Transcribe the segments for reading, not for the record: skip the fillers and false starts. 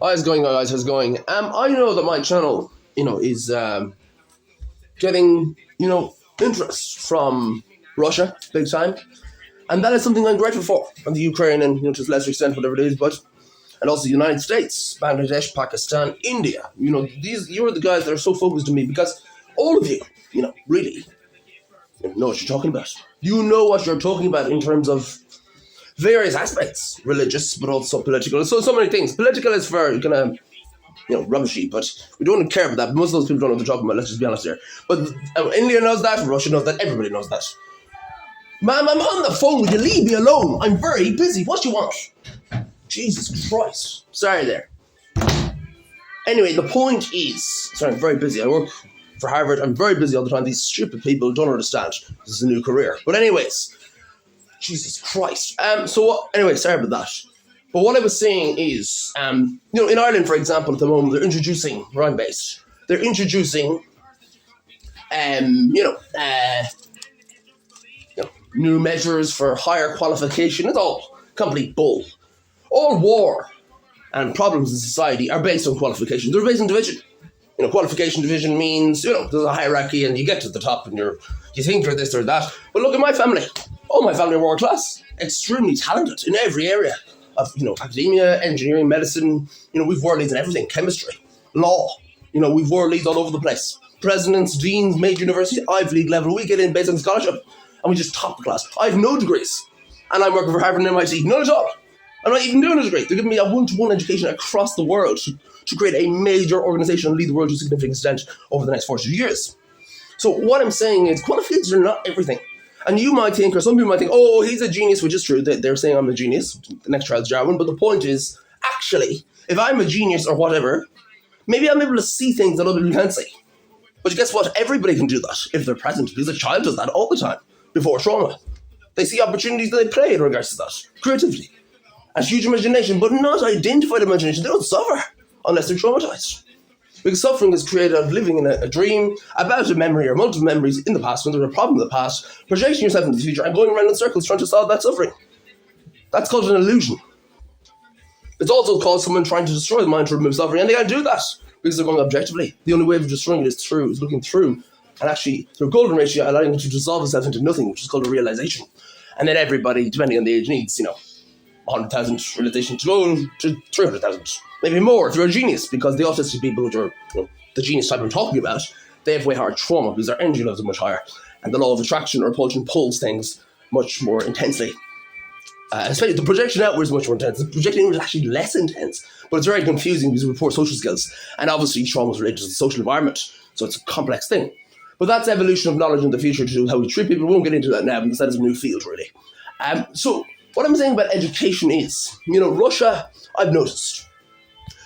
How's it going, guys? How's it going? I know that my channel, is getting, interest from Russia, big time, and that is something I'm grateful for. And the Ukraine, and to a lesser extent, whatever it is, and also the United States, Bangladesh, Pakistan, India. You're the guys that are so focused on me because all of you, really, know what you're talking about. You know what you're talking about in terms of various aspects, religious, but also political. So many things. Political is for kind of, rubbishy, but we don't care about that. Most of those people don't know what they're talking about, let's just be honest here. But India knows that, Russia knows that, everybody knows that. Ma'am, I'm on the phone, will you leave me alone? I'm very busy, what do you want? Jesus Christ. Sorry there. Anyway, the point is, sorry, I'm very busy. I work for Harvard, I'm very busy all the time. These stupid people don't understand. This is a new career. But anyways, Jesus Christ. Anyway, sorry about that. But what I was saying is, in Ireland, for example, at the moment, they're introducing, where I'm based, they're introducing, new measures for higher qualification. It's all complete bull. All war and problems in society are based on qualification. They're based on division. Qualification division means, there's a hierarchy and you get to the top and you think you're this or that. But look at my family. All my family are world class, extremely talented in every area of, academia, engineering, medicine. We've world leads in everything, chemistry, law. We've world leads all over the place. Presidents, deans, major universities, Ivy League level. We get in based on scholarship and we just top the class. I have no degrees and I'm working for Harvard and MIT, none at all. I'm not even doing a degree. They're giving me a one-to-one education across the world to create a major organization and lead the world to a significant extent over the next 40 years. So what I'm saying is qualifications are not everything. And you might think, or some people might think, oh, he's a genius, which is true. They're saying I'm a genius, the next Charles Darwin. But the point is, actually, if I'm a genius or whatever, maybe I'm able to see things that other people can't see. But guess what? Everybody can do that if they're present, because a child does that all the time before trauma. They see opportunities and they play in regards to that, creatively. A huge imagination, but not identified imagination. They don't suffer unless they're traumatized. Because suffering is created out of living in a dream about a memory or multiple memories in the past when there's a problem in the past, projecting yourself into the future and going around in circles trying to solve that suffering. That's called an illusion. It's also called someone trying to destroy the mind to remove suffering, and they can't do that because they're going objectively. The only way of destroying it is looking through, and actually through a golden ratio, allowing it to dissolve itself into nothing, which is called a realization. And then everybody, depending on the age, needs, 100,000 realization to go to 300,000. Maybe more if you're a genius, because the autistic people, which are the genius type I'm talking about, they have way higher trauma because their energy levels are much higher. And the law of attraction or repulsion pulls things much more intensely. Especially the projection outward is much more intense. The projection inward is actually less intense, but it's very confusing because we report social skills. And obviously trauma is related to the social environment, so it's a complex thing. But that's evolution of knowledge in the future to do how we treat people. We won't get into that now because that is a new field, really. So what I'm saying about education is, Russia, I've noticed,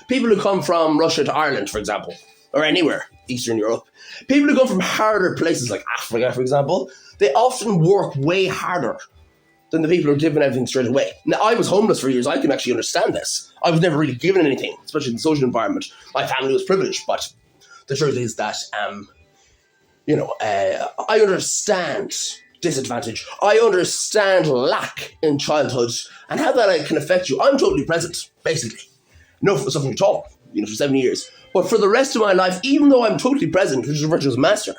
people who come from Russia to Ireland, for example, or anywhere, Eastern Europe, people who come from harder places like Africa, for example, they often work way harder than the people who are given everything straight away. Now, I was homeless for years. I can actually understand this. I was never really given anything, especially in the social environment. My family was privileged, but the truth is that, I understand disadvantage. I understand lack in childhood and how that can affect you. I'm totally present, basically. No suffering at all, for 7 years. But for the rest of my life, even though I'm totally present, which is a virtuous master,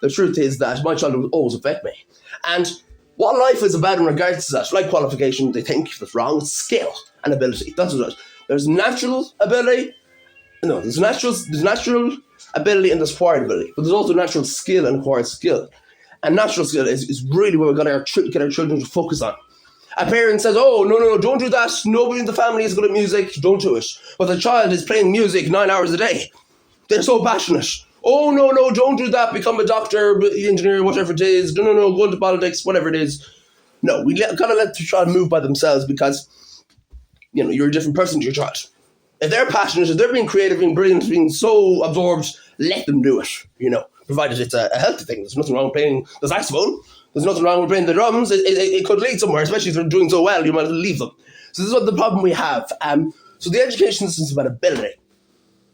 the truth is that my childhood will always affect me. And what life is about in regards to that, like qualification, they think that's wrong, it's skill and ability. That's what it is. There's natural ability. No, there's natural ability and there's acquired ability. But there's also natural skill and acquired skill. And natural skill is really what we've got to get our children to focus on. A parent says, oh, no, don't do that. Nobody in the family is good at music. Don't do it. But the child is playing music 9 hours a day. They're so passionate. Oh, no, don't do that. Become a doctor, engineer, whatever it is. No, go into politics, whatever it is. No, we got to let the child move by themselves because, you're a different person to your child. If they're passionate, if they're being creative, being brilliant, being so absorbed, let them do it, provided it's a healthy thing. There's nothing wrong with playing the saxophone. There's nothing wrong with playing the drums. It could lead somewhere, especially if they're doing so well, you might leave them. So this is what the problem we have. So the education system is about ability.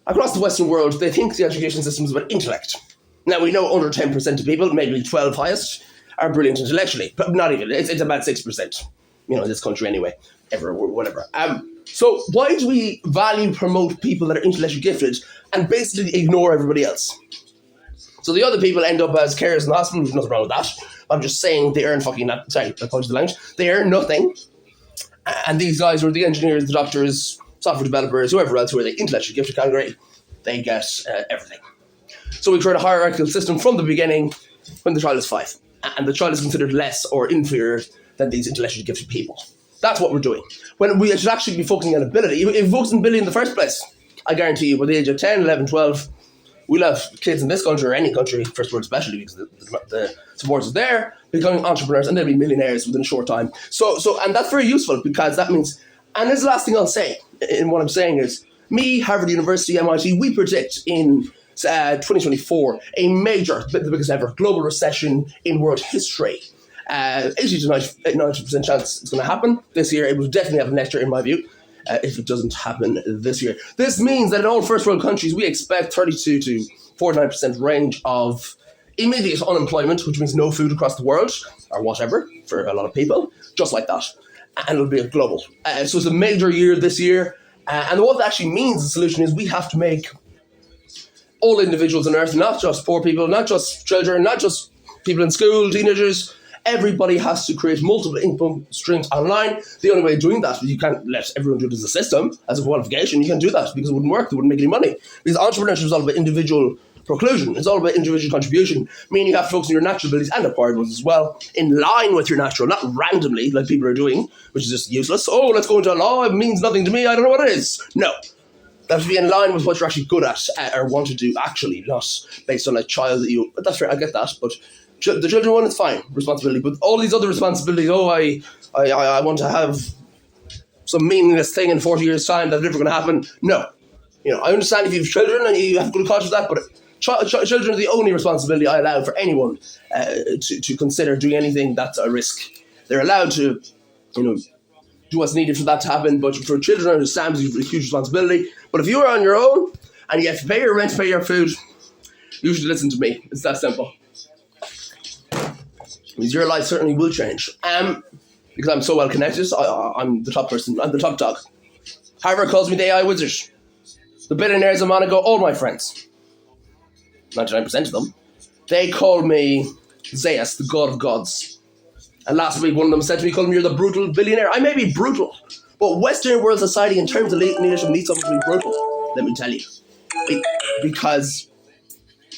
Across the Western world, they think the education system is about intellect. Now, we know under 10% of people, maybe 12 highest, are brilliant intellectually. But not even. It's about 6%. In this country anyway. Whatever. So why do we value promote people that are intellectually gifted and basically ignore everybody else? So the other people end up as carers in the hospital. There's nothing wrong with that. I'm just saying they earn fucking that. Sorry, apologies the language. They earn nothing. And these guys are the engineers, the doctors, software developers, whoever else who are the intellectually gifted category. They get everything. So we create a hierarchical system from the beginning when the child is 5. And the child is considered less or inferior than these intellectually gifted people. That's what we're doing. When we should actually be focusing on ability. If it focused on ability in the first place, I guarantee you, by the age of 10, 11, 12, we'll have kids in this country or any country, first world especially, because the support is there, becoming entrepreneurs, and they'll be millionaires within a short time. And that's very useful because that means, and this is the last thing I'll say in what I'm saying is, me, Harvard University, MIT, we predict in 2024 a major, the biggest ever, global recession in world history. 80 to 90% chance it's going to happen this year. It will definitely happen next year, in my view. If it doesn't happen this year. This means that in all first world countries, we expect 32 to 49% range of immediate unemployment, which means no food across the world, or whatever, for a lot of people, just like that. And it'll be a global. So it's a major year this year. And what that actually means, the solution is we have to make all individuals on earth, not just poor people, not just children, not just people in school, teenagers. Everybody has to create multiple income streams online. The only way of doing that is you can't let everyone do it as a system, as a qualification. You can't do that because it wouldn't work. They wouldn't make any money. Because entrepreneurship is all about individual proclusion. It's all about individual contribution, meaning you have to focus on your natural abilities and acquired ones as well, in line with your natural, not randomly like people are doing, which is just useless. Oh, let's go into a law. It means nothing to me. I don't know what it is. No. That has to be in line with what you're actually good at or want to do actually, not based on a child that you... But that's right, I get that, but... The children one is fine, responsibility, but all these other responsibilities, I want to have some meaningless thing in 40 years' time that's never going to happen. No. I understand if you have children and you have good cause for that, but children are the only responsibility I allow for anyone to consider doing anything that's a risk. They're allowed to, do what's needed for that to happen, but for children, I understand it's a huge responsibility. But if you're on your own and you have to pay your rent, pay your food, you should listen to me. It's that simple. Because your life certainly will change. Because I'm so well connected, I'm the top person, I'm the top dog. Harvard calls me the AI wizard. The billionaires in Monaco, all my friends, 99% of them, they call me Zeus, the god of gods. And last week one of them said to me, call me, you're the brutal billionaire. I may be brutal, but Western world society in terms of leadership needs someone to be brutal, let me tell you. Because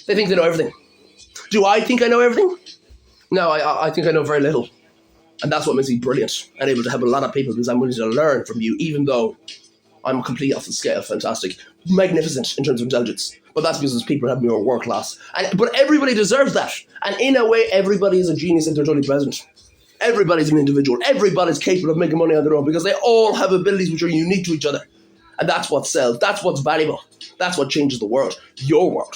they think they know everything. Do I think I know everything? No, I think I know very little. And that's what makes me brilliant and able to help a lot of people because I'm willing to learn from you, even though I'm completely off the scale, fantastic, magnificent in terms of intelligence. But that's because people have more world class. But everybody deserves that. And in a way, everybody is a genius if they're totally present. Everybody's an individual. Everybody's capable of making money on their own because they all have abilities which are unique to each other. And that's what sells. That's what's valuable. That's what changes the world. Your world.